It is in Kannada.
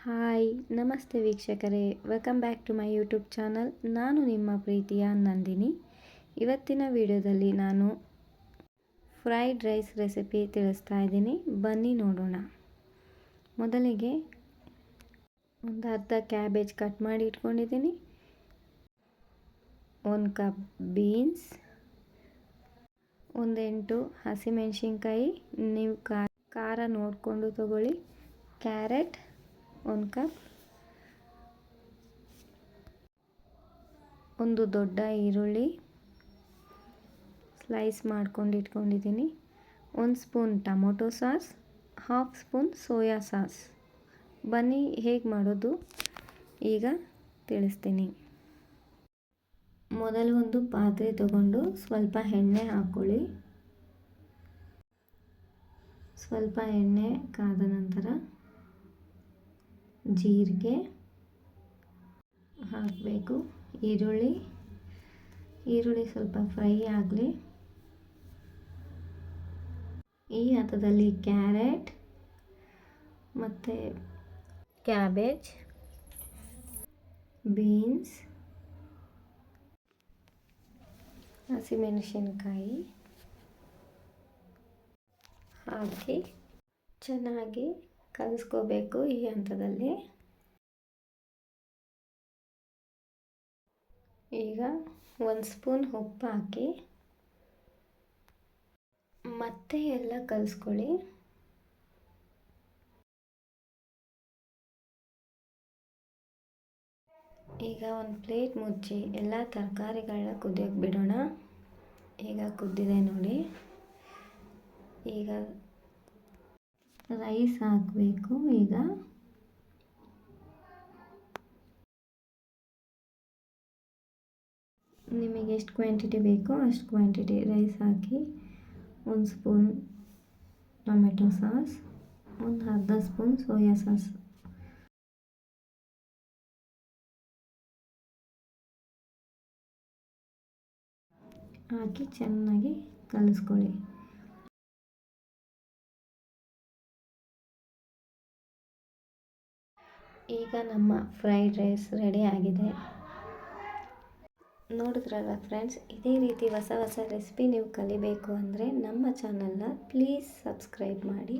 ಹಾಯ್ ನಮಸ್ತೆ ವೀಕ್ಷಕರೇ, welcome back to my YouTube channel. ನಾನು ನಿಮ್ಮ ಪ್ರೀತಿಯ ನಂದಿನಿ. ಇವತ್ತಿನ ವಿಡಿಯೋದಲ್ಲಿ ನಾನು ಫ್ರೈಡ್ ರೈಸ್ ರೆಸಿಪಿ ತಿಳಿಸ್ತಾ ಇದ್ದೀನಿ. ಬನ್ನಿ ನೋಡೋಣ. ಮೊದಲಿಗೆ ಒಂದು ಅರ್ಧ ಕ್ಯಾಬೇಜ್ ಕಟ್ ಮಾಡಿ ಇಟ್ಕೊಂಡಿದ್ದೀನಿ, 1 ಕಪ್ ಬೀನ್ಸ್, 8 ಹಸಿಮೆಣಸಿನ್ಕಾಯಿ, ನೀವು ಖಾರ ನೋಡಿಕೊಂಡು ತಗೊಳ್ಳಿ, ಕ್ಯಾರೆಟ್ 1 ಕಪ್, ಒಂದು ದೊಡ್ಡ ಈರುಳ್ಳಿ ಸ್ಲೈಸ್ ಮಾಡ್ಕೊಂಡು ಇಟ್ಕೊಂಡಿದ್ದೀನಿ, 1 spoon tomato sauce, 1/2 spoon soya sauce. ಬನ್ನಿ ಹೇಗೆ ಮಾಡೋದು ಈಗ ತಿಳಿಸ್ತೀನಿ. ಮೊದಲು ಒಂದು ಪಾತ್ರೆ ತಗೊಂಡು ಸ್ವಲ್ಪ ಎಣ್ಣೆ ಹಾಕ್ಕೊಳ್ಳಿ. ಸ್ವಲ್ಪ ಎಣ್ಣೆ ಕಾದ ನಂತರ ಜೀರಿಗೆ ಹಾಕಬೇಕು, ಈರುಳ್ಳಿ ಸ್ವಲ್ಪ ಫ್ರೈ ಆಗಲಿ. ಈ ಹಂತದಲ್ಲಿ ಕ್ಯಾರೆಟ್ ಮತ್ತು ಕ್ಯಾಬೇಜ್, ಬೀನ್ಸ್, ಹಸಿಮೆಣಸಿನ್ಕಾಯಿ ಹಾಕಿ ಚೆನ್ನಾಗಿ ಕಲಿಸ್ಕೋಬೇಕು. ಈ ಹಂತದಲ್ಲಿ ಈಗ 1 ಸ್ಪೂನ್ ಉಪ್ಪು ಹಾಕಿ ಮತ್ತೆ ಎಲ್ಲ ಕಲಿಸ್ಕೊಳ್ಳಿ. ಈಗ ಒಂದು ಪ್ಲೇಟ್ ಮುಚ್ಚಿ ಎಲ್ಲ ತರಕಾರಿಗಳನ್ನ ಕುದಿಯೋಕ್ಕೆ ಬಿಡೋಣ. ಈಗ ಕುದ್ದಿದೆ ನೋಡಿ. ಈಗ ರೈಸ್ ಹಾಕಬೇಕು. ಈಗ ನಿಮಗೆ ಎಷ್ಟು ಕ್ವಾಂಟಿಟಿ ಬೇಕೋ ಅಷ್ಟು ಕ್ವಾಂಟಿಟಿ ರೈಸ್ ಹಾಕಿ, 1 ಸ್ಪೂನ್ ಟೊಮೆಟೊ ಸಾಸ್, ಒಂದು ಅರ್ಧ ಸ್ಪೂನ್ ಸೋಯಾ ಸಾಸ್ ಹಾಕಿ ಚೆನ್ನಾಗಿ ಕಲಿಸ್ಕೊಳ್ಳಿ. ಈಗ ನಮ್ಮ ಫ್ರೈಡ್ ರೈಸ್ ರೆಡಿ ಆಗಿದೆ. ನೋಡಿದ್ರಲ್ಲ ಫ್ರೆಂಡ್ಸ್, ಇದೇ ರೀತಿ ಹೊಸ ರೆಸಿಪಿ ನೀವು ಕಲಿಬೇಕು ಅಂದರೆ ನಮ್ಮ ಚಾನಲ್ನ ಪ್ಲೀಸ್ ಸಬ್ಸ್ಕ್ರೈಬ್ ಮಾಡಿ.